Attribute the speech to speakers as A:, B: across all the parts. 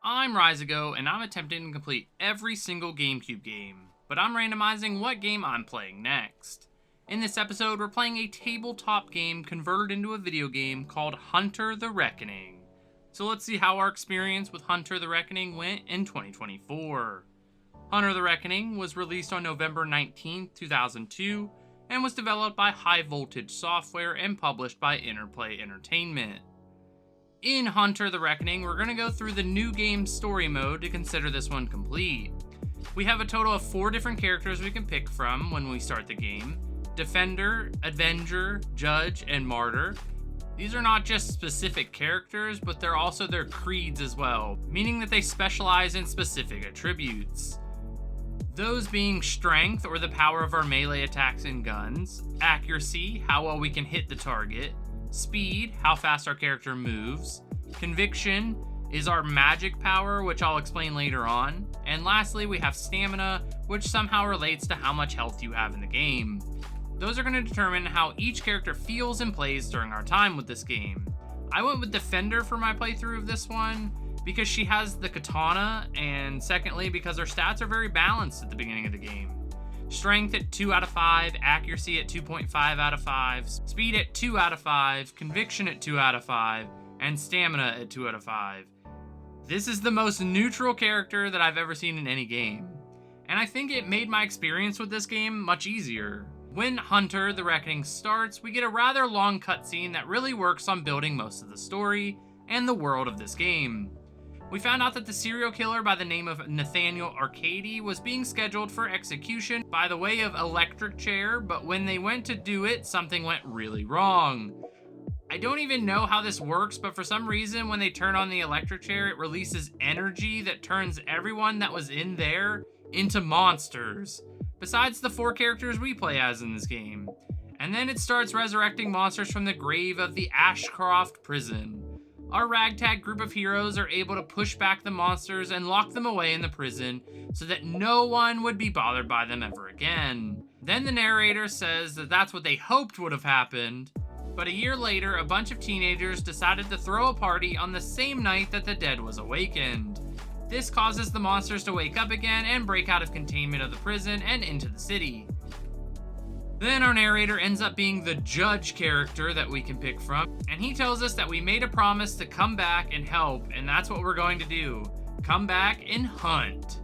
A: I'm Reisigo, and I'm attempting to complete every single GameCube game, but I'm randomizing what game I'm playing next. In this episode, we're playing a tabletop game converted into a video game called Hunter the Reckoning. So let's see how our experience with Hunter the Reckoning went in 2024. Hunter the Reckoning was released on November 19, 2002, and was developed by High Voltage Software and published by Interplay Entertainment. In Hunter the Reckoning, we're going to go through the new game story mode to consider this one complete. We have a total of 4 different characters we can pick from when we start the game: Defender, Avenger, Judge, and Martyr. These are not just specific characters, but they're also their creeds as well, meaning that they specialize in specific attributes. Those being strength, or the power of our melee attacks and guns; accuracy, how well we can hit the target; speed, how fast our character moves; conviction is our magic power, which I'll explain later on; and lastly, we have stamina, which somehow relates to how much health you have in the game. Those are going to determine how each character feels and plays during our time with this game. I went with Defender for my playthrough of this one, because she has the katana, and secondly, because her stats are very balanced at the beginning of the game. Strength at 2 out of 5, accuracy at 2.5 out of 5, speed at 2 out of 5, conviction at 2 out of 5, and stamina at 2 out of 5. This is the most neutral character that I've ever seen in any game, and I think it made my experience with this game much easier. When Hunter the Reckoning starts, we get a rather long cutscene that really works on building most of the story and the world of this game. We found out that the serial killer by the name of Nathaniel Arcady was being scheduled for execution by the way of electric chair, but when they went to do it, something went really wrong. I don't even know how this works, but for some reason, when they turn on the electric chair, it releases energy that turns everyone that was in there into monsters, besides the 4 characters we play as in this game. And then it starts resurrecting monsters from the grave of the Ashcroft prison. Our ragtag group of heroes are able to push back the monsters and lock them away in the prison so that no one would be bothered by them ever again. Then the narrator says that that's what they hoped would have happened, but a year later, a bunch of teenagers decided to throw a party on the same night that the dead was awakened. This causes the monsters to wake up again and break out of containment of the prison and into the city. Then our narrator ends up being the Judge character that we can pick from, and he tells us that we made a promise to come back and help, and that's what we're going to do. Come back and hunt.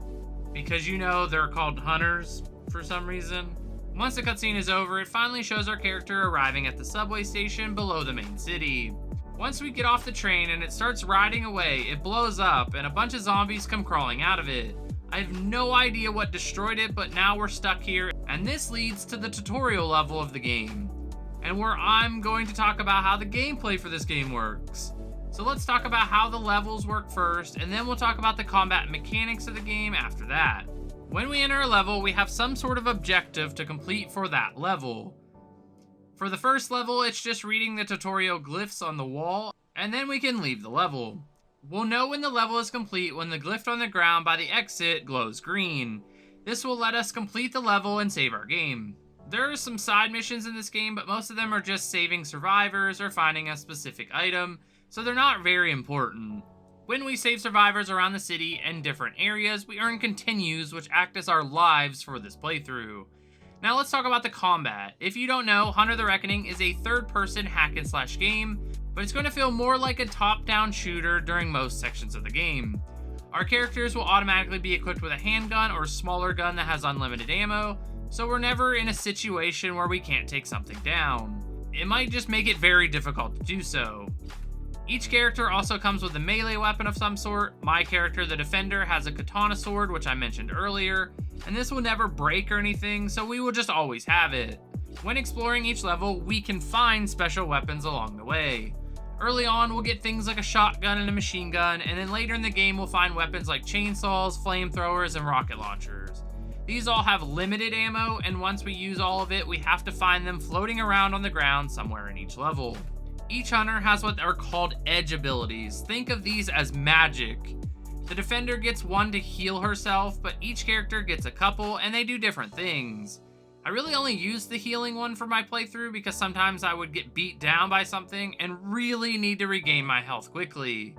A: Because they're called hunters for some reason. Once the cutscene is over, it finally shows our character arriving at the subway station below the main city. Once we get off the train and it starts riding away, it blows up and a bunch of zombies come crawling out of it. I have no idea what destroyed it, but now we're stuck here, and this leads to the tutorial level of the game, and where I'm going to talk about how the gameplay for this game works. So let's talk about how the levels work first, and then we'll talk about the combat mechanics of the game after that. When we enter a level, we have some sort of objective to complete for that level. For the first level, it's just reading the tutorial glyphs on the wall, and then we can leave the level. We'll know when the level is complete when the glyph on the ground by the exit glows green. This will let us complete the level and save our game. There are some side missions in this game, but most of them are just saving survivors or finding a specific item, so they're not very important. When we save survivors around the city and different areas, we earn continues, which act as our lives for this playthrough. Now let's talk about the combat. If you don't know, Hunter the Reckoning is a third-person hack-and-slash game, but it's going to feel more like a top-down shooter during most sections of the game. Our characters will automatically be equipped with a handgun or smaller gun that has unlimited ammo, so we're never in a situation where we can't take something down. It might just make it very difficult to do so. Each character also comes with a melee weapon of some sort. My character, the Defender, has a katana sword, which I mentioned earlier, and this will never break or anything, so we will just always have it. When exploring each level, we can find special weapons along the way. Early on, we'll get things like a shotgun and a machine gun, and then later in the game, we'll find weapons like chainsaws, flamethrowers, and rocket launchers. These all have limited ammo, and once we use all of it, we have to find them floating around on the ground somewhere in each level. Each hunter has what are called edge abilities. Think of these as magic. The Defender gets one to heal herself, but each character gets a couple, and they do different things. I really only used the healing one for my playthrough because sometimes I would get beat down by something and really need to regain my health quickly.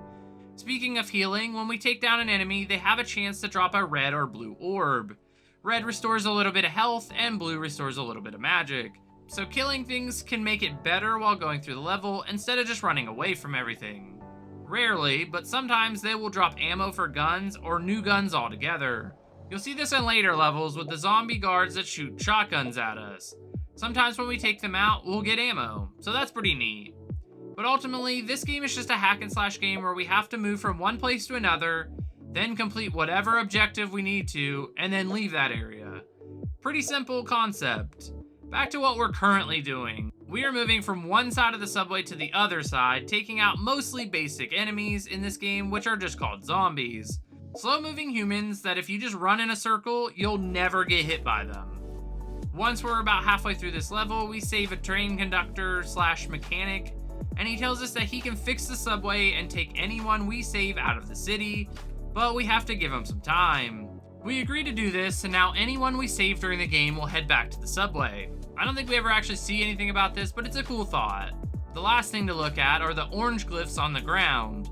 A: Speaking of healing, when we take down an enemy, they have a chance to drop a red or blue orb. Red restores a little bit of health, and blue restores a little bit of magic. So killing things can make it better while going through the level, instead of just running away from everything. Rarely, but sometimes they will drop ammo for guns, or new guns altogether. You'll see this in later levels with the zombie guards that shoot shotguns at us. Sometimes when we take them out, we'll get ammo, so that's pretty neat. But ultimately, this game is just a hack and slash game where we have to move from one place to another, then complete whatever objective we need to, and then leave that area. Pretty simple concept. Back to what we're currently doing. We are moving from one side of the subway to the other side, taking out mostly basic enemies in this game, which are just called zombies. Slow-moving humans that if you just run in a circle, you'll never get hit by them. Once we're about halfway through this level, we save a train conductor / mechanic, and he tells us that he can fix the subway and take anyone we save out of the city, but we have to give him some time. We agree to do this, and now anyone we save during the game will head back to the subway. I don't think we ever actually see anything about this, but it's a cool thought. The last thing to look at are the orange glyphs on the ground.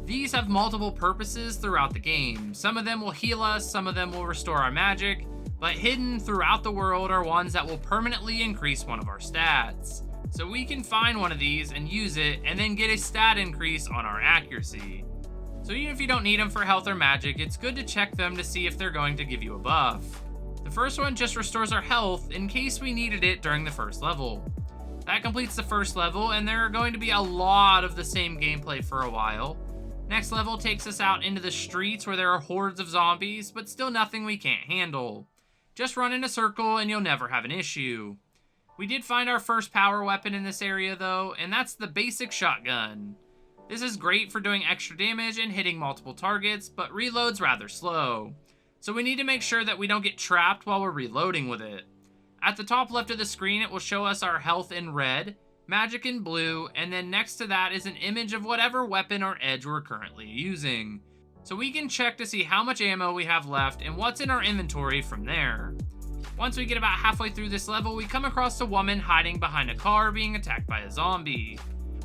A: These have multiple purposes throughout the game. Some of them will heal us, some of them will restore our magic, but hidden throughout the world are ones that will permanently increase one of our stats. So we can find one of these and use it, and then get a stat increase on our accuracy. So even if you don't need them for health or magic, it's good to check them to see if they're going to give you a buff. The first one just restores our health in case we needed it during the first level. That completes the first level, and there are going to be a lot of the same gameplay for a while. Next level takes us out into the streets where there are hordes of zombies, but still nothing we can't handle. Just run in a circle and you'll never have an issue. We did find our first power weapon in this area though, and that's the basic shotgun. This is great for doing extra damage and hitting multiple targets, but reloads rather slow. So we need to make sure that we don't get trapped while we're reloading with it. At the top left of the screen, it will show us our health in red, magic in blue, and then next to that is an image of whatever weapon or edge we're currently using. So we can check to see how much ammo we have left and what's in our inventory from there. Once we get about halfway through this level, we come across a woman hiding behind a car being attacked by a zombie.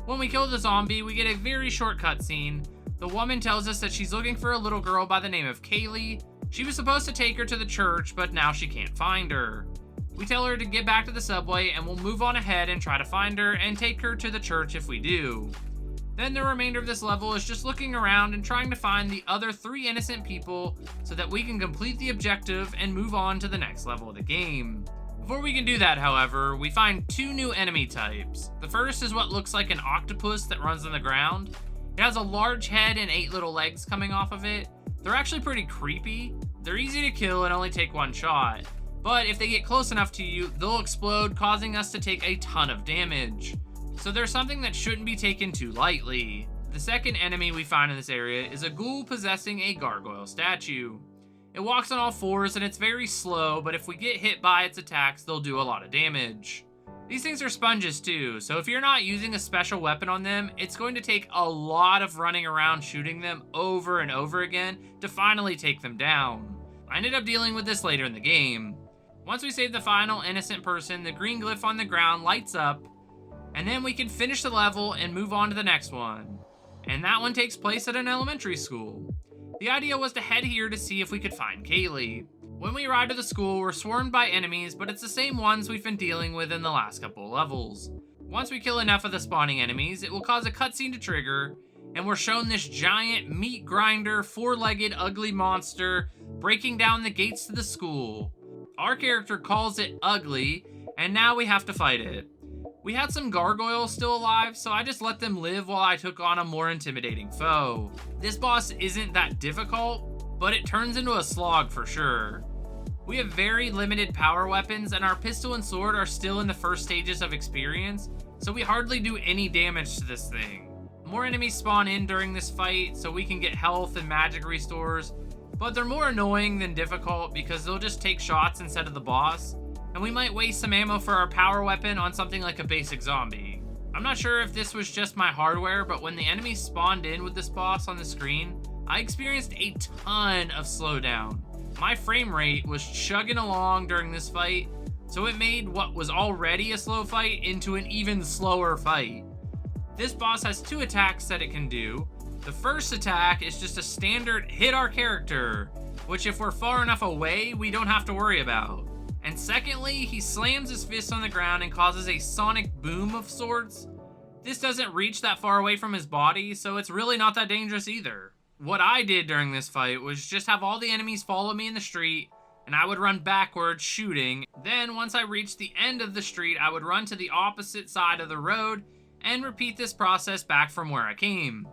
A: When we kill the zombie, we get a very short cutscene. The woman tells us that she's looking for a little girl by the name of Kaylee. She was supposed to take her to the church, but now she can't find her. We tell her to get back to the subway and we'll move on ahead and try to find her and take her to the church if we do. Then the remainder of this level is just looking around and trying to find the other 3 innocent people so that we can complete the objective and move on to the next level of the game. Before we can do that, however, we find 2 new enemy types. The first is what looks like an octopus that runs on the ground. It has a large head and 8 little legs coming off of it. They're actually pretty creepy. They're easy to kill and only take 1 shot. But if they get close enough to you, they'll explode, causing us to take a ton of damage. So there's something that shouldn't be taken too lightly. The second enemy we find in this area is a ghoul possessing a gargoyle statue. It walks on all 4s and it's very slow, but if we get hit by its attacks, they'll do a lot of damage. These things are sponges too, so if you're not using a special weapon on them, it's going to take a lot of running around shooting them over and over again to finally take them down. I ended up dealing with this later in the game. Once we save the final innocent person, the green glyph on the ground lights up, and then we can finish the level and move on to the next one. And that one takes place at an elementary school. The idea was to head here to see if we could find Kaylee. When we arrive at the school, we're swarmed by enemies, but it's the same ones we've been dealing with in the last couple of levels. Once we kill enough of the spawning enemies, it will cause a cutscene to trigger, and we're shown this giant meat grinder, 4-legged ugly monster breaking down the gates to the school. Our character calls it ugly, and now we have to fight it. We had some gargoyles still alive, so I just let them live while I took on a more intimidating foe. This boss isn't that difficult, but it turns into a slog for sure. We have very limited power weapons, and our pistol and sword are still in the first stages of experience, so we hardly do any damage to this thing. More enemies spawn in during this fight, so we can get health and magic restores, but they're more annoying than difficult because they'll just take shots instead of the boss, and we might waste some ammo for our power weapon on something like a basic zombie. I'm not sure if this was just my hardware, but when the enemies spawned in with this boss on the screen, I experienced a ton of slowdown. My frame rate was chugging along during this fight, so it made what was already a slow fight into an even slower fight. This boss has 2 attacks that it can do. The first attack is just a standard hit our character, which if we're far enough away, we don't have to worry about. And secondly, he slams his fist on the ground and causes a sonic boom of sorts. This doesn't reach that far away from his body, so it's really not that dangerous either. What I did during this fight was just have all the enemies follow me in the street, and I would run backwards shooting. Then once I reached the end of the street, I would run to the opposite side of the road and repeat this process back from where I came.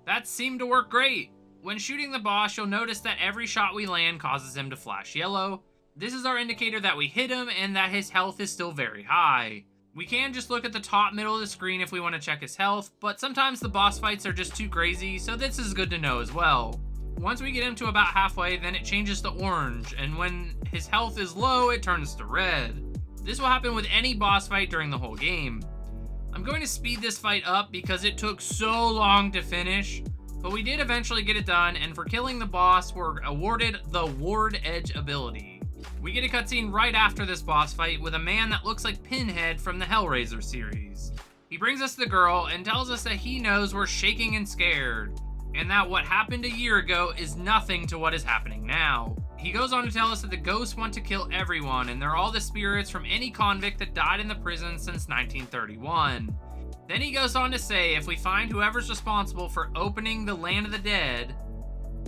A: That seemed to work great. When shooting the boss, you'll notice that every shot we land causes him to flash yellow. This is our indicator that we hit him and that his health is still very high. We can just look at the top middle of the screen if we want to check his health, but sometimes the boss fights are just too crazy, so this is good to know as well. Once we get him to about halfway, then it changes to orange, and when his health is low, it turns to red. This will happen with any boss fight during the whole game. I'm going to speed this fight up because it took so long to finish, but we did eventually get it done, and for killing the boss, we're awarded the Ward Edge ability. We get a cutscene right after this boss fight with a man that looks like Pinhead from the Hellraiser series. He brings us the girl and tells us that he knows we're shaking and scared, and that what happened a year ago is nothing to what is happening now. He goes on to tell us that the ghosts want to kill everyone, and they're all the spirits from any convict that died in the prison since 1931. Then he goes on to say if we find whoever's responsible for opening the land of the dead,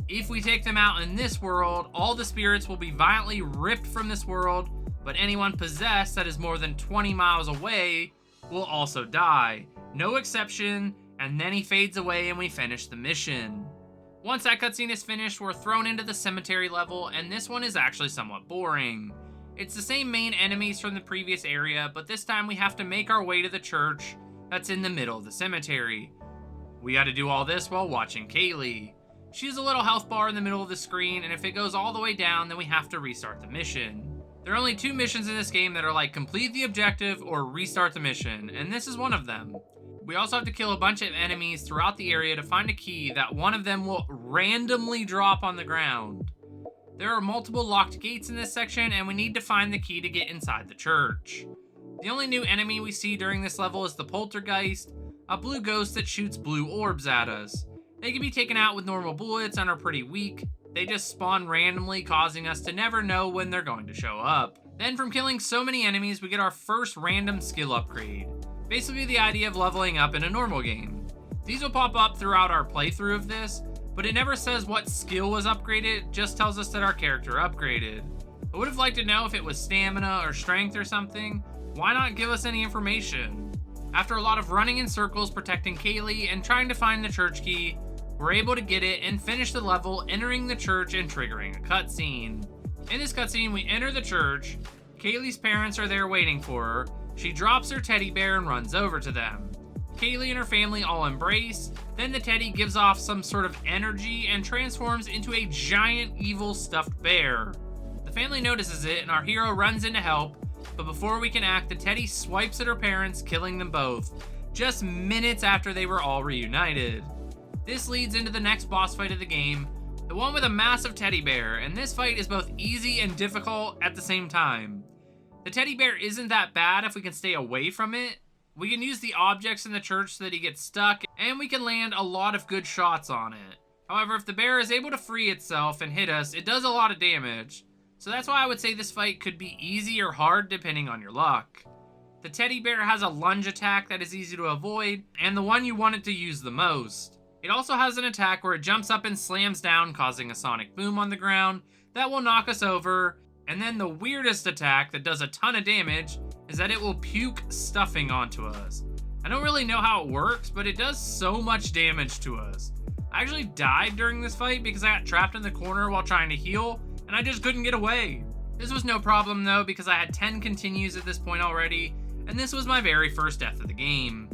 A: if we take them out in this world, all the spirits will be violently ripped from this world, but anyone possessed that is more than 20 miles away will also die. No exception, and then he fades away and we finish the mission. Once that cutscene is finished, we're thrown into the cemetery level, and this one is actually somewhat boring. It's the same main enemies from the previous area, but this time we have to make our way to the church that's in the middle of the cemetery. We gotta do all this while watching Kaylee. She has a little health bar in the middle of the screen, and if it goes all the way down, then we have to restart the mission. There are only 2 missions in this game that are like complete the objective or restart the mission, and this is one of them. We also have to kill a bunch of enemies throughout the area to find a key that one of them will randomly drop on the ground. There are multiple locked gates in this section, and we need to find the key to get inside the church. The only new enemy we see during this level is the Poltergeist, a blue ghost that shoots blue orbs at us. They can be taken out with normal bullets and are pretty weak. They just spawn randomly, causing us to never know when they're going to show up. Then from killing so many enemies, we get our first random skill upgrade. Basically the idea of leveling up in a normal game. These will pop up throughout our playthrough of this, but it never says what skill was upgraded, it just tells us that our character upgraded. I would have liked to know if it was stamina or strength or something. Why not give us any information? After a lot of running in circles protecting Kaylee and trying to find the church key, we're able to get it and finish the level, entering the church and triggering a cutscene. In this cutscene, we enter the church. Kaylee's parents are there waiting for her. She drops her teddy bear and runs over to them. Kaylee and her family all embrace. Then the teddy gives off some sort of energy and transforms into a giant evil stuffed bear. The family notices it and our hero runs in to help, but before we can act, the teddy swipes at her parents, killing them both, just minutes after they were all reunited. This leads into the next boss fight of the game, the one with a massive teddy bear, and this fight is both easy and difficult at the same time. The teddy bear isn't that bad if we can stay away from it. We can use the objects in the church so that he gets stuck, and we can land a lot of good shots on it. However, if the bear is able to free itself and hit us, it does a lot of damage. So that's why I would say this fight could be easy or hard depending on your luck. The teddy bear has a lunge attack that is easy to avoid, and the one you want it to use the most. It also has an attack where it jumps up and slams down, causing a sonic boom on the ground that will knock us over. And then the weirdest attack that does a ton of damage is that it will puke stuffing onto us. I don't really know how it works, but it does so much damage to us. I actually died during this fight because I got trapped in the corner while trying to heal, and I just couldn't get away. This was no problem though, because I had 10 continues at this point already, and this was my very first death of the game.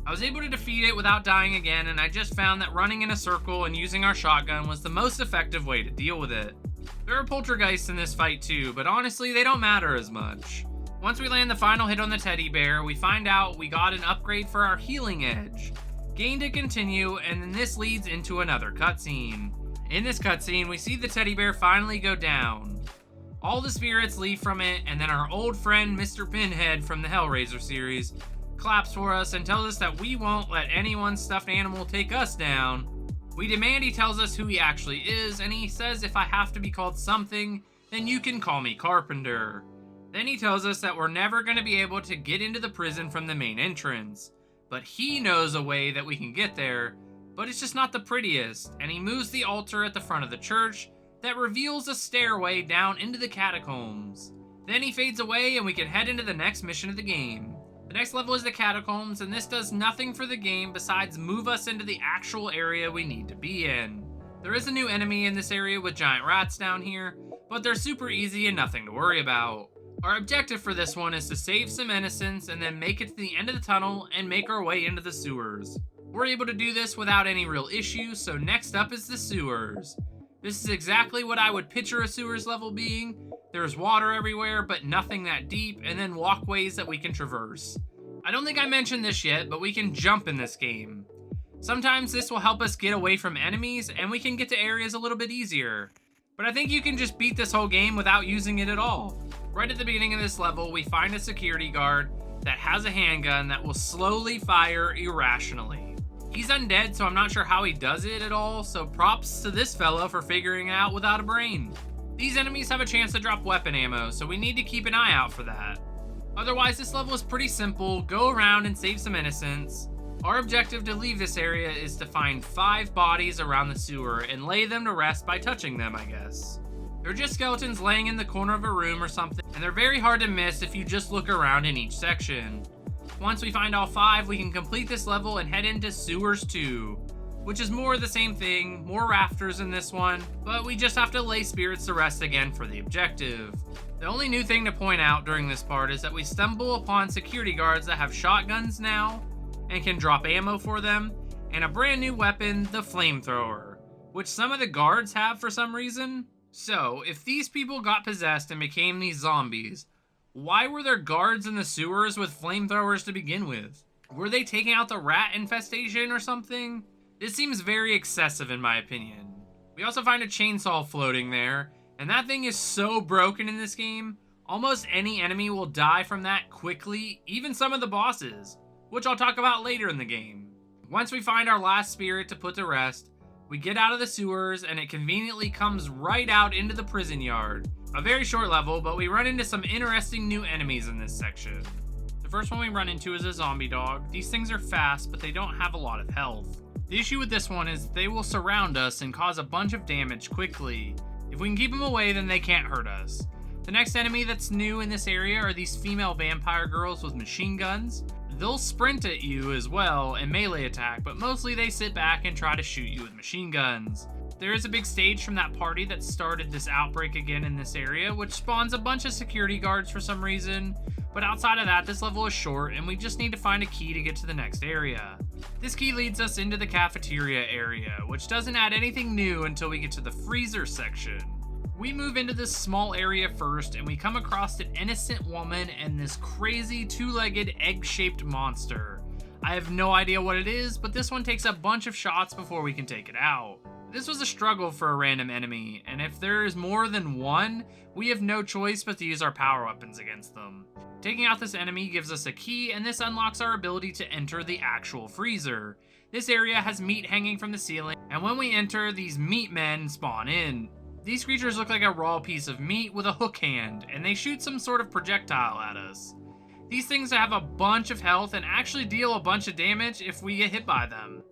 A: I was able to defeat it without dying again, and I just found that running in a circle and using our shotgun was the most effective way to deal with it. There are poltergeists in this fight too, but honestly they don't matter as much. Once we land the final hit on the teddy bear, we find out we got an upgrade for our healing edge. Gain to continue, and then this leads into another cutscene. In this cutscene, we see the teddy bear finally go down. All the spirits leave from it, and then our old friend Mr. Pinhead from the Hellraiser series claps for us and tells us that we won't let anyone's stuffed animal take us down. We demand he tells us who he actually is, and he says if I have to be called something, then you can call me Carpenter. Then he tells us that we're never going to be able to get into the prison from the main entrance, but he knows a way that we can get there, but it's just not the prettiest, and he moves the altar at the front of the church that reveals a stairway down into the catacombs. Then he fades away and we can head into the next mission of the game. The next level is the catacombs, and this does nothing for the game besides move us into the actual area we need to be in. There is a new enemy in this area with giant rats down here, but they're super easy and nothing to worry about. Our objective for this one is to save some innocents and then make it to the end of the tunnel and make our way into the sewers. We're able to do this without any real issues, so next up is the sewers. This is exactly what I would picture a sewers level being. There's water everywhere, but nothing that deep, and then walkways that we can traverse. I don't think I mentioned this yet, but we can jump in this game. Sometimes this will help us get away from enemies, and we can get to areas a little bit easier. But I think you can just beat this whole game without using it at all. Right at the beginning of this level, we find a security guard that has a handgun that will slowly fire irrationally. He's undead, so I'm not sure how he does it at all, so props to this fella for figuring it out without a brain. These enemies have a chance to drop weapon ammo, so we need to keep an eye out for that. Otherwise, this level is pretty simple. Go around and save some innocents. Our objective to leave this area is to find 5 bodies around the sewer and lay them to rest by touching them, I guess. They're just skeletons laying in the corner of a room or something, and they're very hard to miss if you just look around in each section. Once we find all 5, we can complete this level and head into Sewers 2, which is more of the same thing, more rafters in this one, but we just have to lay spirits to rest again for the objective. The only new thing to point out during this part is that we stumble upon security guards that have shotguns now and can drop ammo for them, and a brand new weapon, the flamethrower, which some of the guards have for some reason. So, if these people got possessed and became these zombies, why were there guards in the sewers with flamethrowers to begin with? Were they taking out the rat infestation or something? This seems very excessive in my opinion. We also find a chainsaw floating there, and that thing is so broken in this game, almost any enemy will die from that quickly, even some of the bosses, which I'll talk about later in the game. Once we find our last spirit to put to rest, we get out of the sewers and it conveniently comes right out into the prison yard. A very short level, but we run into some interesting new enemies in this section. The first one we run into is a zombie dog. These things are fast, but they don't have a lot of health. The issue with this one is they will surround us and cause a bunch of damage quickly. If we can keep them away, then they can't hurt us. The next enemy that's new in this area are these female vampire girls with machine guns. They'll sprint at you as well and melee attack, but mostly they sit back and try to shoot you with machine guns. There is a big stage from that party that started this outbreak again in this area, which spawns a bunch of security guards for some reason, but outside of that, this level is short and we just need to find a key to get to the next area. This key leads us into the cafeteria area, which doesn't add anything new until we get to the freezer section. We move into this small area first and we come across an innocent woman and this crazy 2-legged egg-shaped monster. I have no idea what it is, but this one takes a bunch of shots before we can take it out. This was a struggle for a random enemy, and if there is more than one, we have no choice but to use our power weapons against them. Taking out this enemy gives us a key, and this unlocks our ability to enter the actual freezer. This area has meat hanging from the ceiling, and when we enter, these meat men spawn in. These creatures look like a raw piece of meat with a hook hand, and they shoot some sort of projectile at us. These things have a bunch of health and actually deal a bunch of damage if we get hit by them.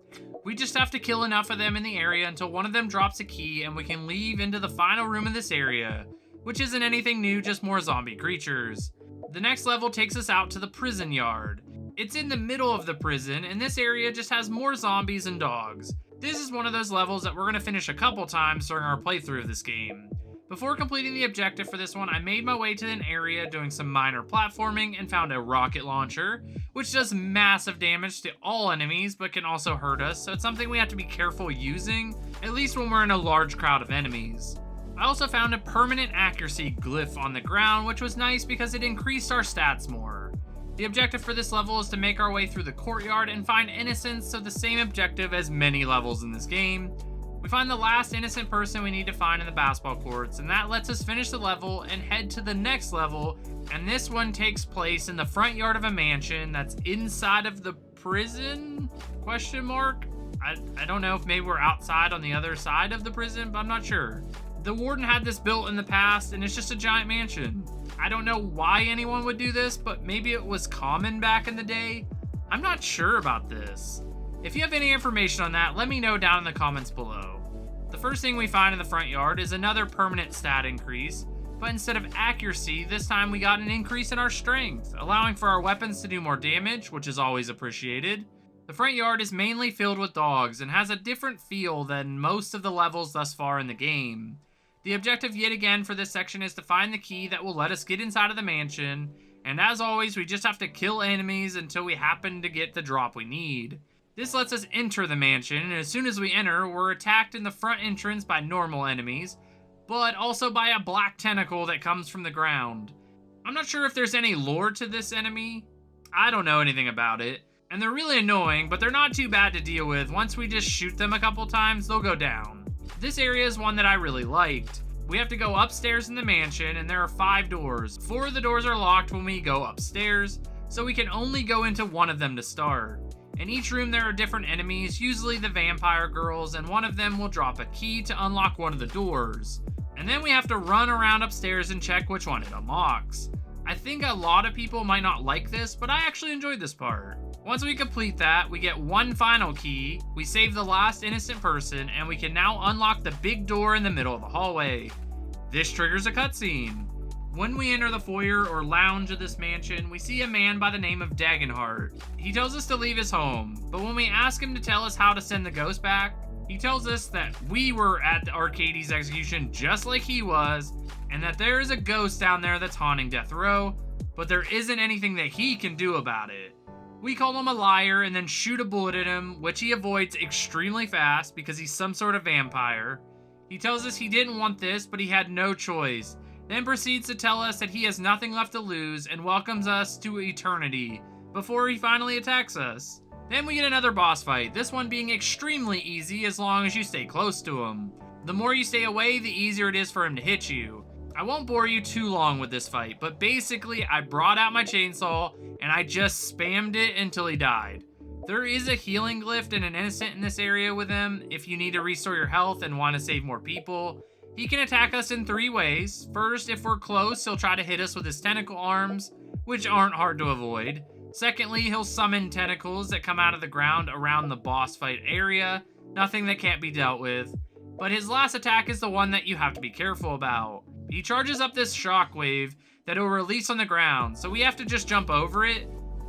A: We just have to kill enough of them in the area until one of them drops a key and we can leave into the final room of this area, which isn't anything new, just more zombie creatures. The next level takes us out to the prison yard. It's in the middle of the prison, and this area just has more zombies and dogs. This is one of those levels that we're going to finish a couple times during our playthrough of this game. Before completing the objective for this one, I made my way to an area doing some minor platforming and found a rocket launcher, which does massive damage to all enemies but can also hurt us, so it's something we have to be careful using, at least when we're in a large crowd of enemies. I also found a permanent accuracy glyph on the ground, which was nice because it increased our stats more. The objective for this level is to make our way through the courtyard and find innocents, so the same objective as many levels in this game. We find the last innocent person we need to find in the basketball courts, and that lets us finish the level and head to the next level, and this one takes place in the front yard of a mansion that's inside of the prison? ? I don't know if maybe we're outside on the other side of the prison, but I'm not sure. The warden had this built in the past, and it's just a giant mansion. I don't know why anyone would do this, but maybe it was common back in the day. I'm not sure about this. If you have any information on that, let me know down in the comments below. The first thing we find in the front yard is another permanent stat increase, but instead of accuracy, this time we got an increase in our strength, allowing for our weapons to do more damage, which is always appreciated. The front yard is mainly filled with dogs and has a different feel than most of the levels thus far in the game. The objective yet again for this section is to find the key that will let us get inside of the mansion, and as always, we just have to kill enemies until we happen to get the drop we need. This lets us enter the mansion, and as soon as we enter, we're attacked in the front entrance by normal enemies, but also by a black tentacle that comes from the ground. I'm not sure if there's any lore to this enemy. I don't know anything about it, and they're really annoying, but they're not too bad to deal with. Once we just shoot them a couple times, they'll go down. This area is one that I really liked. We have to go upstairs in the mansion, and there are 5 doors. 4 of the doors are locked when we go upstairs, so we can only go into one of them to start. In each room there are different enemies, usually the vampire girls, and one of them will drop a key to unlock one of the doors. And then we have to run around upstairs and check which one it unlocks. I think a lot of people might not like this, but I actually enjoyed this part. Once we complete that, we get one final key, we save the last innocent person, and we can now unlock the big door in the middle of the hallway. This triggers a cutscene. When we enter the foyer or lounge of this mansion, we see a man by the name of Dagenhart. He tells us to leave his home, but when we ask him to tell us how to send the ghost back, he tells us that we were at the Arcades execution just like he was, and that there is a ghost down there that's haunting Death Row, but there isn't anything that he can do about it. We call him a liar and then shoot a bullet at him, which he avoids extremely fast because he's some sort of vampire. He tells us he didn't want this, but he had no choice, then proceeds to tell us that he has nothing left to lose and welcomes us to eternity before he finally attacks us. Then we get another boss fight, this one being extremely easy as long as you stay close to him. The more you stay away, the easier it is for him to hit you. I won't bore you too long with this fight, but basically I brought out my chainsaw and I just spammed it until he died. There is a healing glyph and an innocent in this area with him if you need to restore your health and want to save more people. He can attack us in 3 ways. First, if we're close, he'll try to hit us with his tentacle arms, which aren't hard to avoid. Secondly, he'll summon tentacles that come out of the ground around the boss fight area, nothing that can't be dealt with. But his last attack is the one that you have to be careful about. He charges up this shockwave that he'll release on the ground, so we have to just jump over it.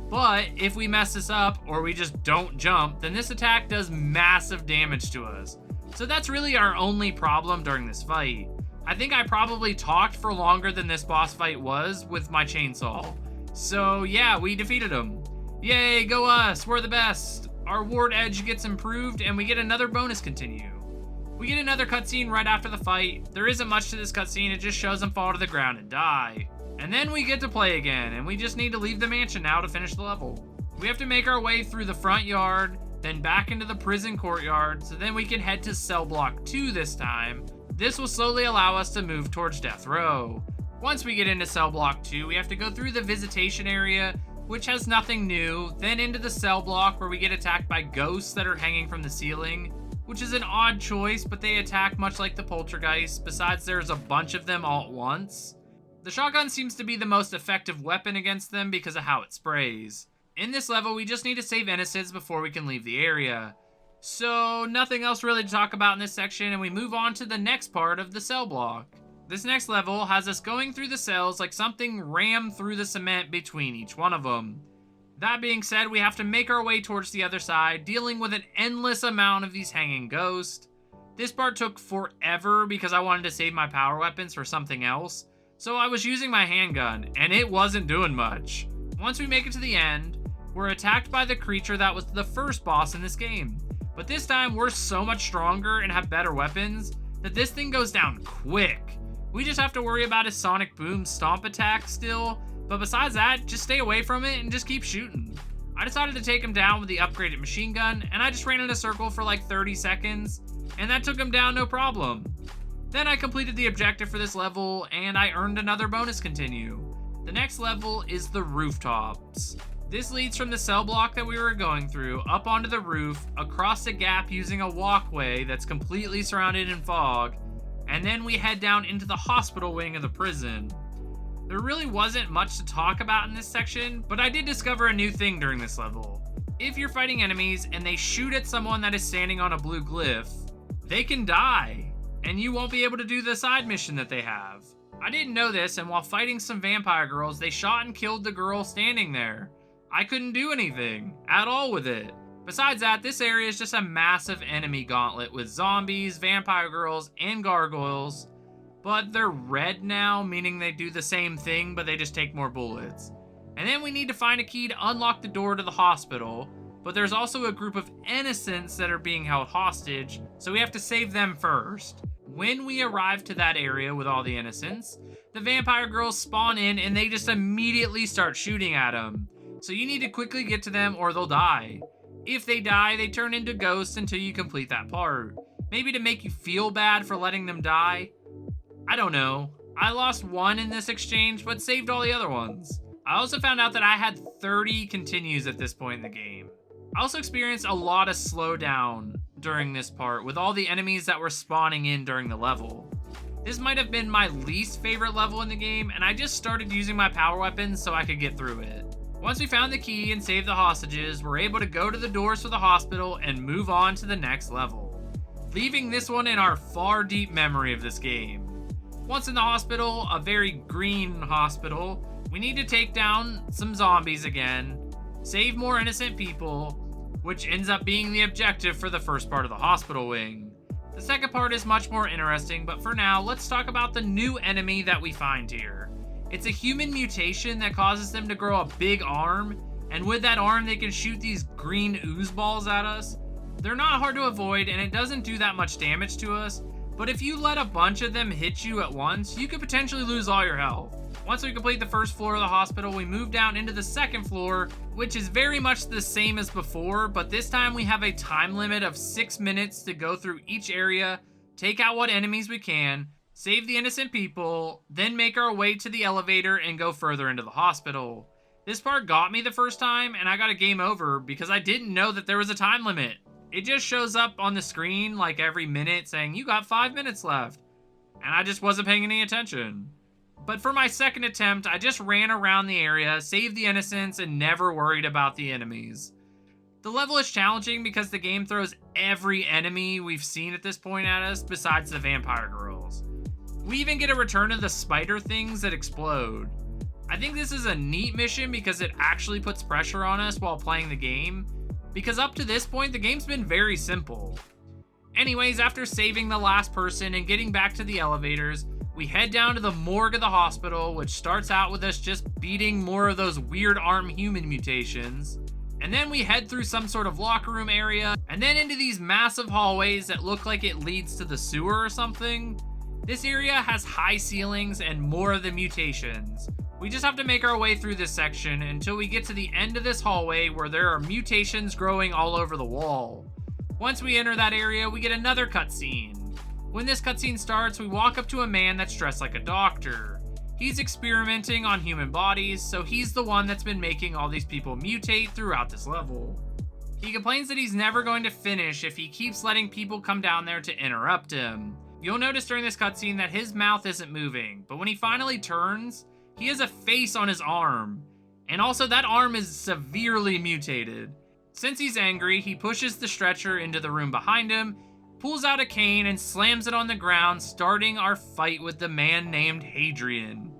A: But if we mess this up, or we just don't jump, then this attack does massive damage to us. So that's really our only problem during this fight. I think I probably talked for longer than this boss fight was with my chainsaw. So yeah, we defeated him. Yay, go us, we're the best. Our ward edge gets improved and we get another bonus continue. We get another cutscene right after the fight. There isn't much to this cutscene, it just shows them fall to the ground and die. And then we get to play again, and we just need to leave the mansion now to finish the level. We have to make our way through the front yard, then back into the prison courtyard, so then we can head to cell block 2 this time. This will slowly allow us to move towards Death Row. Once we get into cell block 2, we have to go through the visitation area, which has nothing new, then into the cell block where we get attacked by ghosts that are hanging from the ceiling, which is an odd choice, but they attack much like the poltergeist, besides there's a bunch of them all at once. The shotgun seems to be the most effective weapon against them because of how it sprays. In this level, we just need to save innocents before we can leave the area. So, nothing else really to talk about in this section, and we move on to the next part of the cell block. This next level has us going through the cells like something rammed through the cement between each one of them. That being said, we have to make our way towards the other side, dealing with an endless amount of these hanging ghosts. This part took forever because I wanted to save my power weapons for something else, so I was using my handgun, and it wasn't doing much. Once we make it to the end, we're attacked by the creature that was the first boss in this game. But this time, we're so much stronger and have better weapons that this thing goes down quick. We just have to worry about his sonic boom stomp attack still, but besides that, just stay away from it and just keep shooting. I decided to take him down with the upgraded machine gun, and I just ran in a circle for like 30 seconds, and that took him down no problem. Then I completed the objective for this level, and I earned another bonus continue. The next level is the rooftops. This leads from the cell block that we were going through, up onto the roof, across a gap using a walkway that's completely surrounded in fog, and then we head down into the hospital wing of the prison. There really wasn't much to talk about in this section, but I did discover a new thing during this level. If you're fighting enemies and they shoot at someone that is standing on a blue glyph, they can die, and you won't be able to do the side mission that they have. I didn't know this, and while fighting some vampire girls, they shot and killed the girl standing there. I couldn't do anything at all with it. Besides that, this area is just a massive enemy gauntlet with zombies, vampire girls, and gargoyles. But they're red now, meaning they do the same thing, but they just take more bullets. And then we need to find a key to unlock the door to the hospital, but there's also a group of innocents that are being held hostage, so we have to save them first. When we arrive to that area with all the innocents, the vampire girls spawn in and they just immediately start shooting at them. So you need to quickly get to them or they'll die. If they die, they turn into ghosts until you complete that part. Maybe to make you feel bad for letting them die? I don't know. I lost one in this exchange, but saved all the other ones. I also found out that I had 30 continues at this point in the game. I also experienced a lot of slowdown during this part with all the enemies that were spawning in during the level. This might have been my least favorite level in the game, and I just started using my power weapons so I could get through it. Once we found the key and saved the hostages, we're able to go to the doors for the hospital and move on to the next level, leaving this one in our far deep memory of this game. Once in the hospital, a very green hospital, we need to take down some zombies again, save more innocent people, which ends up being the objective for the first part of the hospital wing. The second part is much more interesting, but for now, let's talk about the new enemy that we find here. It's a human mutation that causes them to grow a big arm, and with that arm they can shoot these green ooze balls at us. They're not hard to avoid and it doesn't do that much damage to us, but if you let a bunch of them hit you at once, you could potentially lose all your health. Once we complete the first floor of the hospital, we move down into the second floor, which is very much the same as before, but this time we have a time limit of 6 minutes to go through each area, take out what enemies we can, save the innocent people, then make our way to the elevator and go further into the hospital. This part got me the first time and I got a game over because I didn't know that there was a time limit. It just shows up on the screen like every minute saying you got 5 minutes left, and I just wasn't paying any attention. But for my second attempt, I just ran around the area, saved the innocents, and never worried about the enemies. The level is challenging because the game throws every enemy we've seen at this point at us besides the vampire girls. We even get a return of the spider things that explode. I think this is a neat mission because it actually puts pressure on us while playing the game, because up to this point the game's been very simple. Anyways, after saving the last person and getting back to the elevators, we head down to the morgue of the hospital, which starts out with us just beating more of those weird arm human mutations. And then we head through some sort of locker room area, and then into these massive hallways that look like it leads to the sewer or something. This area has high ceilings and more of the mutations. We just have to make our way through this section until we get to the end of this hallway where there are mutations growing all over the wall. Once we enter that area, we get another cutscene. When this cutscene starts, we walk up to a man that's dressed like a doctor. He's experimenting on human bodies, so he's the one that's been making all these people mutate throughout this level. He complains that he's never going to finish if he keeps letting people come down there to interrupt him. You'll notice during this cutscene that his mouth isn't moving, but when he finally turns, he has a face on his arm. And also that arm is severely mutated. Since he's angry, he pushes the stretcher into the room behind him, pulls out a cane and slams it on the ground, starting our fight with the man named Hadrian.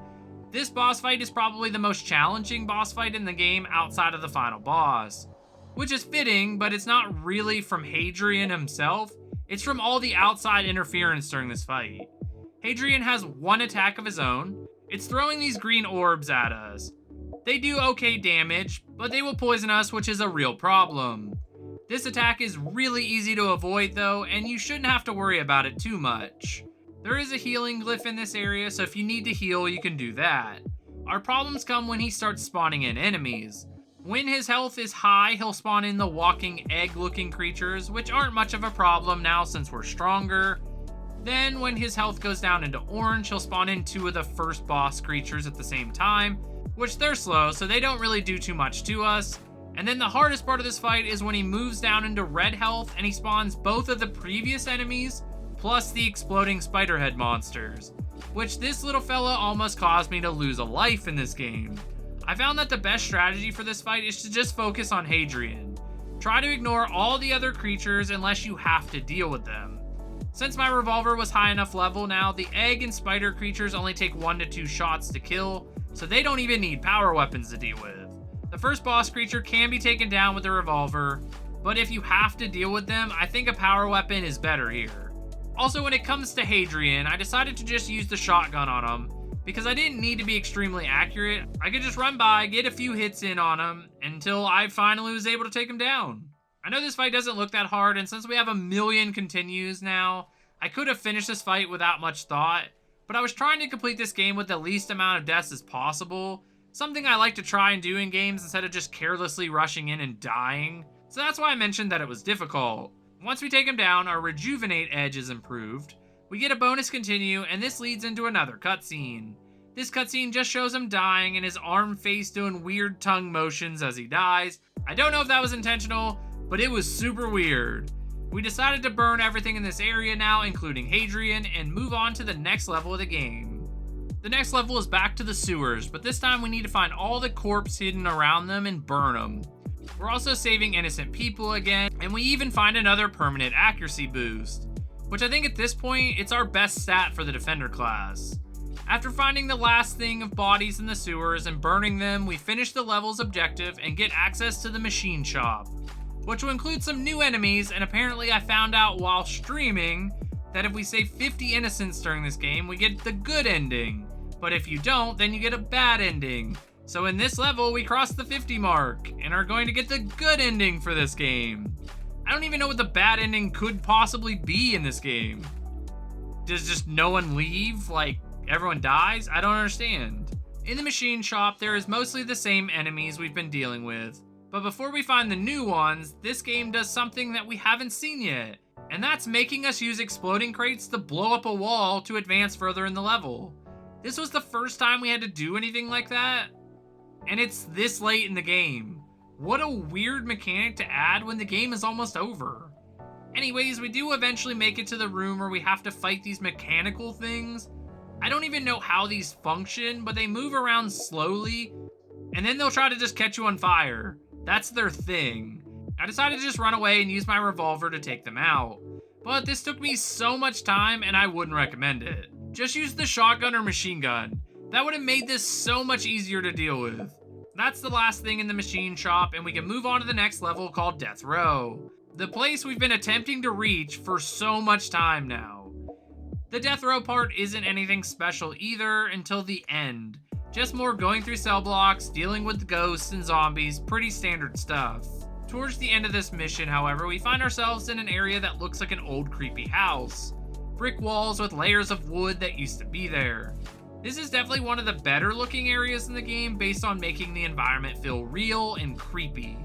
A: This boss fight is probably the most challenging boss fight in the game outside of the final boss. Which is fitting, but it's not really from Hadrian himself, it's from all the outside interference during this fight. Hadrian has one attack of his own. It's throwing these green orbs at us. They do okay damage, but they will poison us, which is a real problem. This attack is really easy to avoid though, and you shouldn't have to worry about it too much. There is a healing glyph in this area, so if you need to heal, you can do that. Our problems come when he starts spawning in enemies. When his health is high, he'll spawn in the walking egg-looking creatures, which aren't much of a problem now since we're stronger. Then, when his health goes down into orange, he'll spawn in two of the first boss creatures at the same time, which they're slow, so they don't really do too much to us. And then the hardest part of this fight is when he moves down into red health and he spawns both of the previous enemies, plus the exploding spider head monsters, which this little fella almost caused me to lose a life in this game. I found that the best strategy for this fight is to just focus on Hadrian. Try to ignore all the other creatures unless you have to deal with them. Since my revolver was high enough level now, the egg and spider creatures only take 1 to 2 shots to kill, so they don't even need power weapons to deal with. The first boss creature can be taken down with a revolver, but if you have to deal with them, I think a power weapon is better here. Also, when it comes to Hadrian, I decided to just use the shotgun on him, because I didn't need to be extremely accurate. I could just run by, get a few hits in on him, until I finally was able to take him down. I know this fight doesn't look that hard, and since we have 1,000,000 continues now, I could have finished this fight without much thought, but I was trying to complete this game with the least amount of deaths as possible, something I like to try and do in games instead of just carelessly rushing in and dying, so that's why I mentioned that it was difficult. Once we take him down, our rejuvenate edge is improved, we get a bonus continue, and this leads into another cutscene. This cutscene just shows him dying and his arm face doing weird tongue motions as he dies. I don't know if that was intentional, but it was super weird. We decided to burn everything in this area now, including Hadrian, and move on to the next level of the game. The next level is back to the sewers, but this time we need to find all the corpses hidden around them and burn them. We're also saving innocent people again, and we even find another permanent accuracy boost, which I think at this point, it's our best stat for the defender class. After finding the last thing of bodies in the sewers and burning them, we finish the level's objective and get access to the machine shop, which will include some new enemies, and apparently I found out while streaming that if we save 50 innocents during this game, we get the good ending. But if you don't, then you get a bad ending. So in this level, we crossed the 50 mark and are going to get the good ending for this game. I don't even know what the bad ending could possibly be in this game. Does just no one leave? Like, everyone dies? I don't understand. In the machine shop, there is mostly the same enemies we've been dealing with. But before we find the new ones, this game does something that we haven't seen yet. And that's making us use exploding crates to blow up a wall to advance further in the level. This was the first time we had to do anything like that, and it's this late in the game. What a weird mechanic to add when the game is almost over. Anyways, we do eventually make it to the room where we have to fight these mechanical things. I don't even know how these function, but they move around slowly, and then they'll try to just catch you on fire. That's their thing. I decided to just run away and use my revolver to take them out. But this took me so much time, and I wouldn't recommend it. Just use the shotgun or machine gun. That would have made this so much easier to deal with. That's the last thing in the machine shop, and we can move on to the next level called Death Row. The place we've been attempting to reach for so much time now. The Death Row part isn't anything special either until the end. Just more going through cell blocks, dealing with ghosts and zombies, pretty standard stuff. Towards the end of this mission, however, we find ourselves in an area that looks like an old creepy house. Brick walls with layers of wood that used to be there. This is definitely one of the better looking areas in the game based on making the environment feel real and creepy.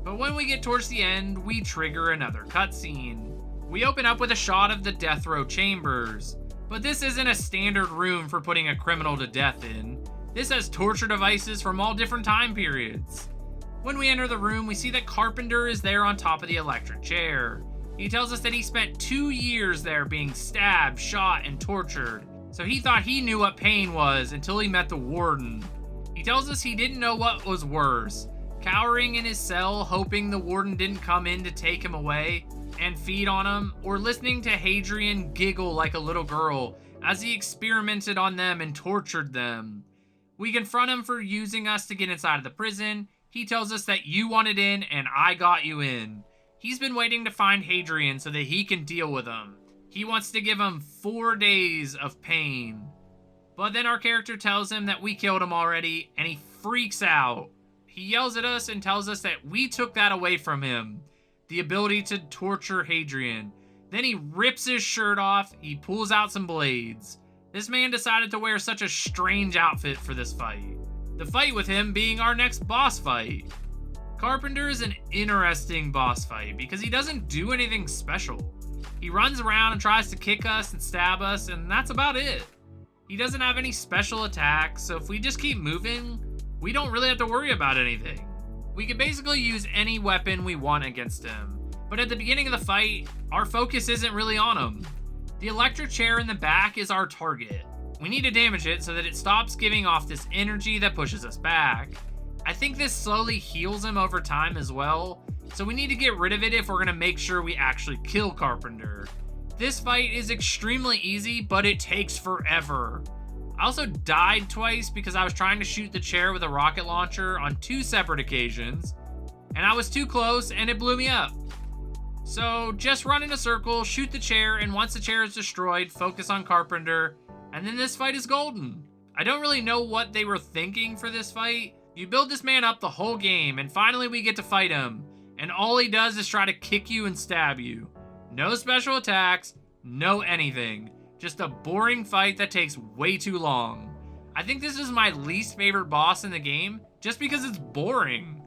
A: But when we get towards the end, we trigger another cutscene. We open up with a shot of the death row chambers, but this isn't a standard room for putting a criminal to death in. This has torture devices from all different time periods. When we enter the room, we see that Carpenter is there on top of the electric chair. He tells us that he spent 2 years there being stabbed, shot, and tortured, so he thought he knew what pain was until he met the warden. He tells us he didn't know what was worse, cowering in his cell hoping the warden didn't come in to take him away and feed on him, or listening to Hadrian giggle like a little girl as he experimented on them and tortured them. We confront him for using us to get inside of the prison. He tells us that you wanted in and I got you in. He's been waiting to find Hadrian so that he can deal with him. He wants to give him 4 days of pain. But then our character tells him that we killed him already, and he freaks out. He yells at us and tells us that we took that away from him, the ability to torture Hadrian. Then he rips his shirt off, he pulls out some blades. This man decided to wear such a strange outfit for this fight. The fight with him being our next boss fight. Carpenter is an interesting boss fight because he doesn't do anything special. He runs around and tries to kick us and stab us, and that's about it. He doesn't have any special attacks, so if we just keep moving, we don't really have to worry about anything. We can basically use any weapon we want against him, but at the beginning of the fight, our focus isn't really on him. The electric chair in the back is our target. We need to damage it so that it stops giving off this energy that pushes us back. I think this slowly heals him over time as well, so we need to get rid of it if we're going to make sure we actually kill Carpenter. This fight is extremely easy, but it takes forever. I also died twice because I was trying to shoot the chair with a rocket launcher on 2 separate occasions, and I was too close and it blew me up. So just run in a circle, shoot the chair, and once the chair is destroyed, focus on Carpenter, and then this fight is golden. I don't really know what they were thinking for this fight. You build this man up the whole game, and finally we get to fight him, and all he does is try to kick you and stab you. No special attacks, no anything. Just a boring fight that takes way too long. I think this is my least favorite boss in the game, just because it's boring.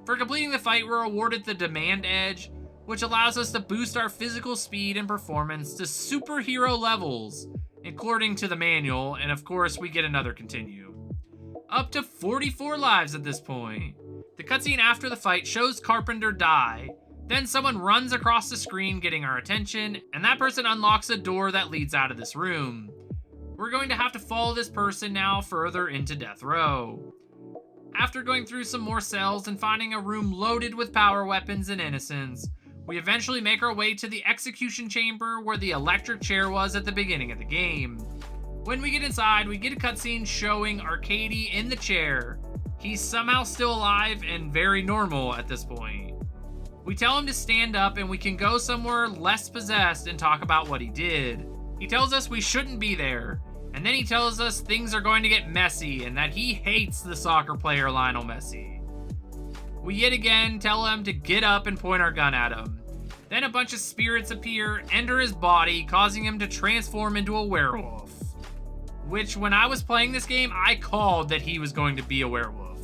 A: For completing the fight, we're awarded the Demand Edge, which allows us to boost our physical speed and performance to superhero levels, according to the manual, and of course we get another continue. Up to 44 lives at this point. The cutscene after the fight shows Carpenter die. Then someone runs across the screen getting our attention, and that person unlocks a door that leads out of this room. We're going to have to follow this person now further into Death Row. After going through some more cells and finding a room loaded with power weapons and innocents, we eventually make our way to the execution chamber where the electric chair was at the beginning of the game. When we get inside, we get a cutscene showing Arcady in the chair. He's somehow still alive and very normal at this point. We tell him to stand up and we can go somewhere less possessed and talk about what he did. He tells us we shouldn't be there, and then he tells us things are going to get messy and that he hates the soccer player Lionel Messi. We yet again tell him to get up and point our gun at him. Then a bunch of spirits appear, enter his body, causing him to transform into a werewolf. Which, when I was playing this game, I called that he was going to be a werewolf.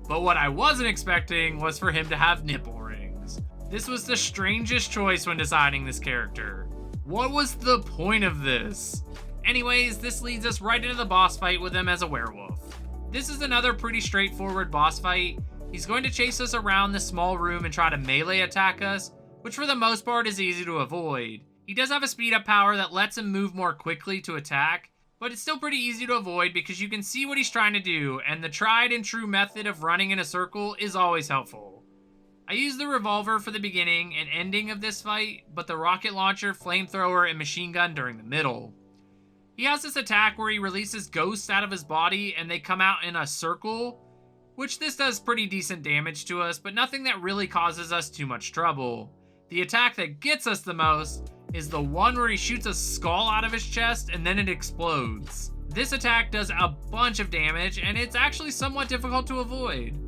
A: But what I wasn't expecting was for him to have nipple rings. This was the strangest choice when designing this character. What was the point of this? Anyways, this leads us right into the boss fight with him as a werewolf. This is another pretty straightforward boss fight. He's going to chase us around this small room and try to melee attack us, which for the most part is easy to avoid. He does have a speed up power that lets him move more quickly to attack, but it's still pretty easy to avoid because you can see what he's trying to do, and the tried and true method of running in a circle is always helpful. I used the revolver for the beginning and ending of this fight, but the rocket launcher, flamethrower, and machine gun during the middle. He has this attack where he releases ghosts out of his body and they come out in a circle, which this does pretty decent damage to us, but nothing that really causes us too much trouble. The attack that gets us the most is the one where he shoots a skull out of his chest and then it explodes. This attack does a bunch of damage and it's actually somewhat difficult to avoid.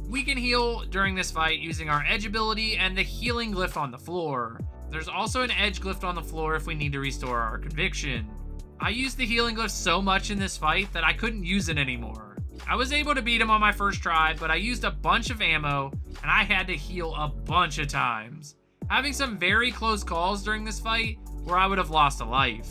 A: We can heal during this fight using our edge ability and the healing glyph on the floor. There's also an edge glyph on the floor if we need to restore our conviction. I used the healing glyph so much in this fight that I couldn't use it anymore. I was able to beat him on my first try, but I used a bunch of ammo and I had to heal a bunch of times, having some very close calls during this fight where I would have lost a life.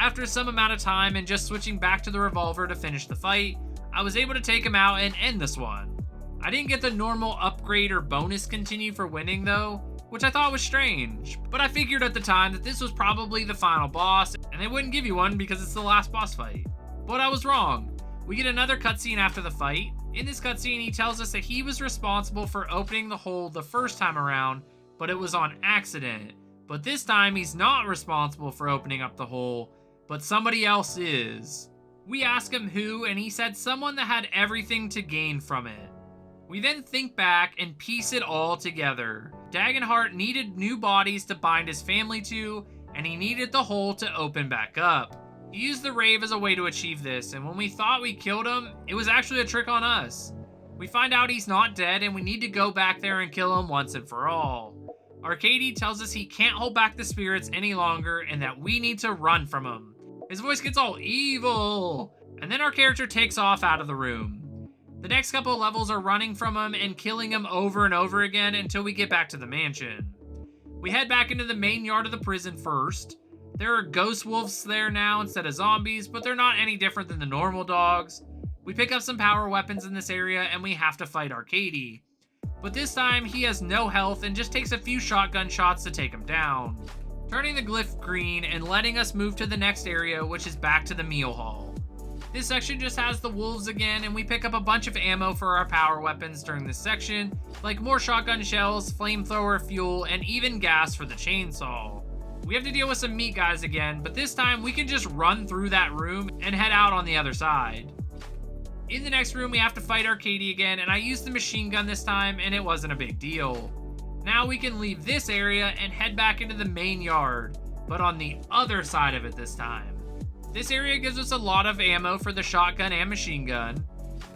A: After some amount of time and just switching back to the revolver to finish the fight, I was able to take him out and end this one. I didn't get the normal upgrade or bonus continue for winning though, which I thought was strange, but I figured at the time that this was probably the final boss and they wouldn't give you one because it's the last boss fight. But I was wrong. We get another cutscene after the fight. In this cutscene, he tells us that he was responsible for opening the hole the first time around, but it was on accident. But this time, he's not responsible for opening up the hole, but somebody else is. We ask him who, and he said someone that had everything to gain from it. We then think back and piece it all together. Dagenhart needed new bodies to bind his family to, and he needed the hole to open back up. He used the rave as a way to achieve this, and when we thought we killed him, it was actually a trick on us. We find out he's not dead, and we need to go back there and kill him once and for all. Arcady tells us he can't hold back the spirits any longer, and that we need to run from him. His voice gets all evil, and then our character takes off out of the room. The next couple of levels are running from him and killing him over and over again until we get back to the mansion. We head back into the main yard of the prison first. There are ghost wolves there now instead of zombies, but they're not any different than the normal dogs. We pick up some power weapons in this area and we have to fight Arcady. But this time, he has no health and just takes a few shotgun shots to take him down, turning the glyph green and letting us move to the next area, which is back to the meal hall. This section just has the wolves again, and we pick up a bunch of ammo for our power weapons during this section, like more shotgun shells, flamethrower fuel, and even gas for the chainsaw. We have to deal with some meat guys again, but this time we can just run through that room and head out on the other side. In the next room, we have to fight Arcady again, and I used the machine gun this time, and it wasn't a big deal. Now we can leave this area and head back into the main yard, but on the other side of it this time. This area gives us a lot of ammo for the shotgun and machine gun,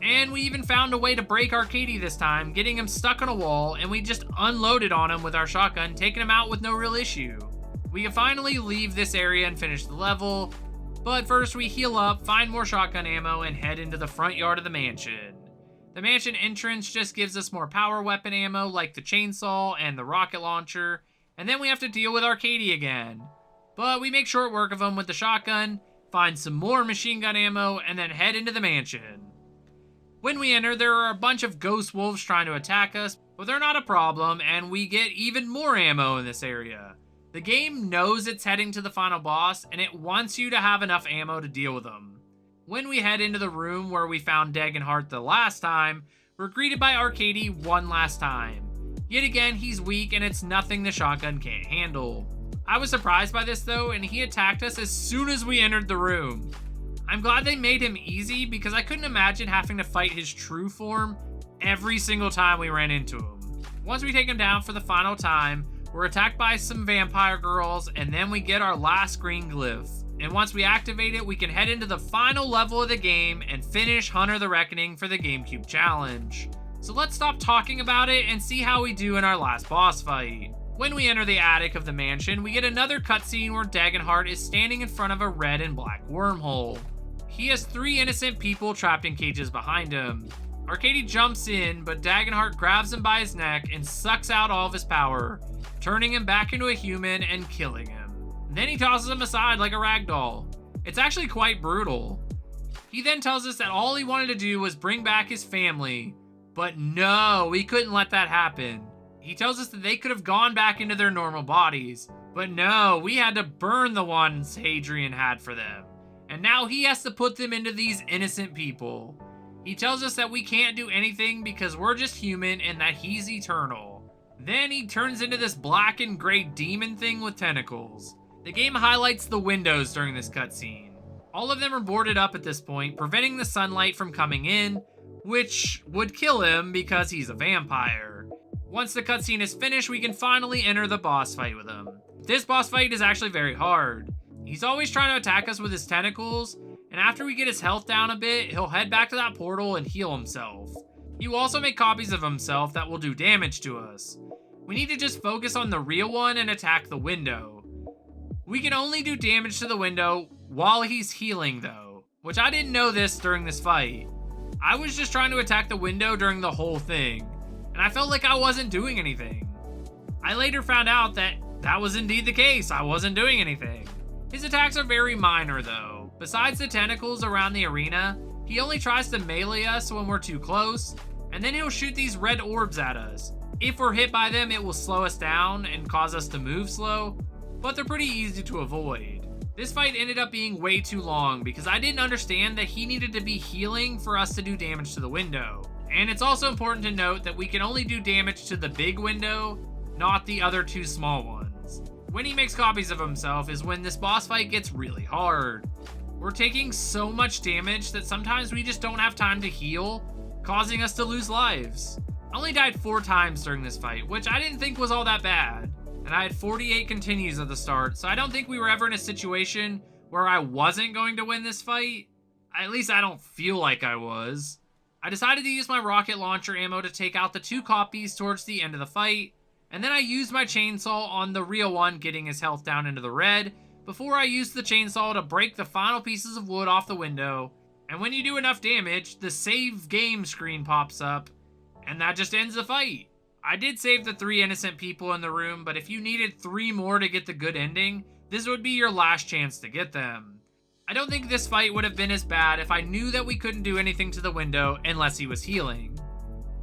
A: and we even found a way to break Arcady this time, getting him stuck on a wall, and we just unloaded on him with our shotgun, taking him out with no real issue. We can finally leave this area and finish the level, but first we heal up, find more shotgun ammo, and head into the front yard of the mansion. The mansion entrance just gives us more power weapon ammo like the chainsaw and the rocket launcher, and then we have to deal with Arcady again. But we make short work of him with the shotgun, find some more machine gun ammo, and then head into the mansion. When we enter, there are a bunch of ghost wolves trying to attack us, but they're not a problem, and we get even more ammo in this area. The game knows it's heading to the final boss, and it wants you to have enough ammo to deal with them. When we head into the room where we found Dagenhart the last time, we're greeted by Arcady one last time. Yet again, he's weak and it's nothing the shotgun can't handle. I was surprised by this though, and he attacked us as soon as we entered the room. I'm glad they made him easy because I couldn't imagine having to fight his true form every single time we ran into him. Once we take him down for the final time, we're attacked by some vampire girls, and then we get our last green glyph. And once we activate it, we can head into the final level of the game and finish Hunter the Reckoning for the GameCube challenge. So let's stop talking about it and see how we do in our last boss fight. When we enter the attic of the mansion, we get another cutscene where Dagenhart is standing in front of a red and black wormhole. He has 3 innocent people trapped in cages behind him. Arcady jumps in, but Dagenhart grabs him by his neck and sucks out all of his power, turning him back into a human and killing him. Then he tosses him aside like a ragdoll. It's actually quite brutal. He then tells us that all he wanted to do was bring back his family, but no, we couldn't let that happen. He tells us that they could have gone back into their normal bodies, but no, we had to burn the ones Hadrian had for them. And now he has to put them into these innocent people. He tells us that we can't do anything because we're just human and that he's eternal. Then he turns into this black and gray demon thing with tentacles. The game highlights the windows during this cutscene. All of them are boarded up at this point, preventing the sunlight from coming in, which would kill him because he's a vampire. Once the cutscene is finished, we can finally enter the boss fight with him. This boss fight is actually very hard. He's always trying to attack us with his tentacles, and after we get his health down a bit, he'll head back to that portal and heal himself. He will also make copies of himself that will do damage to us. We need to just focus on the real one and attack the window. We can only do damage to the window while he's healing though, which I didn't know this during this fight. I was just trying to attack the window during the whole thing, and I felt like I wasn't doing anything. I later found out that that was indeed the case, I wasn't doing anything. His attacks are very minor though. Besides the tentacles around the arena, he only tries to melee us when we're too close, and then he'll shoot these red orbs at us. If we're hit by them, it will slow us down and cause us to move slow, but they're pretty easy to avoid. This fight ended up being way too long because I didn't understand that he needed to be healing for us to do damage to the window. And it's also important to note that we can only do damage to the big window, not the other 2 small ones. When he makes copies of himself is when this boss fight gets really hard. We're taking so much damage that sometimes we just don't have time to heal, causing us to lose lives. I only died 4 times during this fight, which I didn't think was all that bad. And I had 48 continues at the start, so I don't think we were ever in a situation where I wasn't going to win this fight. At least I don't feel like I was. I decided to use my rocket launcher ammo to take out the 2 copies towards the end of the fight, and then I used my chainsaw on the real one, getting his health down into the red, before I used the chainsaw to break the final pieces of wood off the window. And when you do enough damage, the save game screen pops up, and that just ends the fight. I did save the 3 innocent people in the room, but if you needed 3 more to get the good ending, this would be your last chance to get them. I don't think this fight would have been as bad if I knew that we couldn't do anything to the window unless he was healing.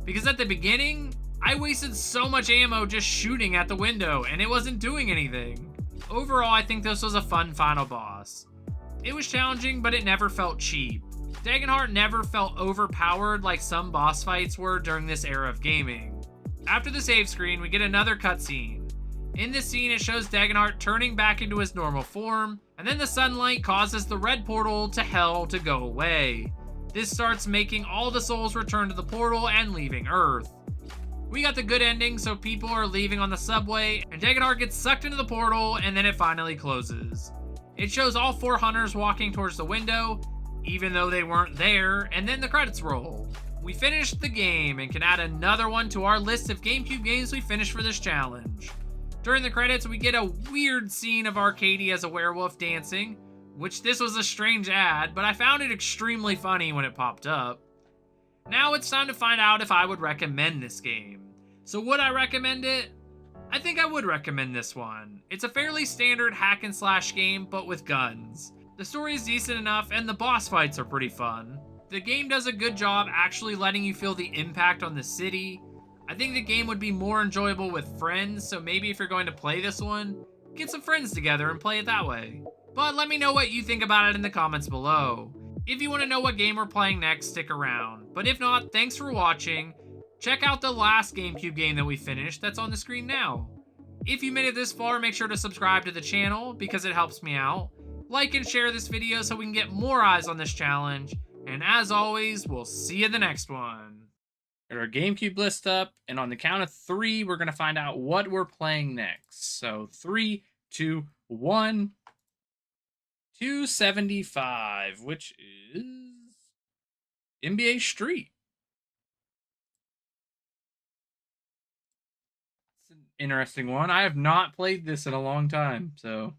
A: Because at the beginning, I wasted so much ammo just shooting at the window and it wasn't doing anything. Overall, I think this was a fun final boss. It was challenging, but it never felt cheap. Dagenhart never felt overpowered like some boss fights were during this era of gaming. After the save screen, we get another cutscene. In this scene, it shows Dagenhart turning back into his normal form, and then the sunlight causes the red portal to hell to go away. This starts making all the souls return to the portal and leaving Earth. We got the good ending, so people are leaving on the subway, and Dagenhart gets sucked into the portal, and then it finally closes. It shows all 4 hunters walking towards the window, even though they weren't there, and then the credits roll. We finished the game and can add another one to our list of GameCube games we finished for this challenge. During the credits, we get a weird scene of Arcady as a werewolf dancing, which this was a strange ad, but I found it extremely funny when it popped up. Now it's time to find out if I would recommend this game. So would I recommend it? I think I would recommend this one. It's a fairly standard hack and slash game, but with guns. The story is decent enough and the boss fights are pretty fun. The game does a good job actually letting you feel the impact on the city. I think the game would be more enjoyable with friends, so maybe if you're going to play this one, get some friends together and play it that way. But let me know what you think about it in the comments below. If you want to know what game we're playing next, stick around. But if not, thanks for watching. Check out the last GameCube game that we finished that's on the screen now. If you made it this far, make sure to subscribe to the channel because it helps me out. Like and share this video so we can get more eyes on this challenge. And as always, we'll see you in the next one. Get our GameCube list up, and on the count of 3, we're going to find out what we're playing next. So 3, 2, 1. 275, which is NBA Street. It's an interesting one. I have not played this in a long time, so